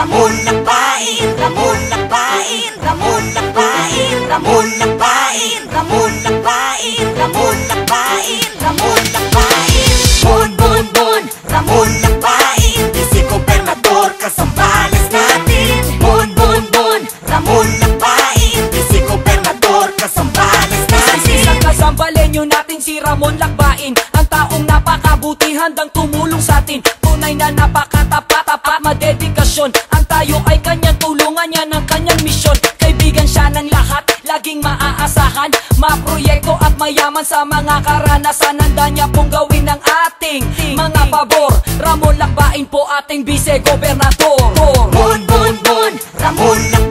Ramon Lakbain, Ramon Lakbain, Ramon Lakbain, Ramon Lakbain, Ramon Lakbain, Ramon Lakbain, Ramon Lakbain. Bon, bon, bon, Ramon Lakbain, si Gobernador Kasambales natin. Bon, bon, bon, Ramon Lakbain, si Gobernador Kasambales natin. Isang kasambaleño natin si Ramon Lakbain, ang taong napakabuti, handang tumulong sa atin. Tunay na napakatapat, madedikasyon. Ang tayo ay kanyang tulungan, yan ang kanyang misyon. Kaibigan siya ng lahat, laging maaasahan. Maproyekto at mayaman sa mga karanasan. Handa niya pong gawin ng ating mga pabor. Ramon Lakbain po ating vice-gobernador. Bon, bon, bon, Ramon Lakbain.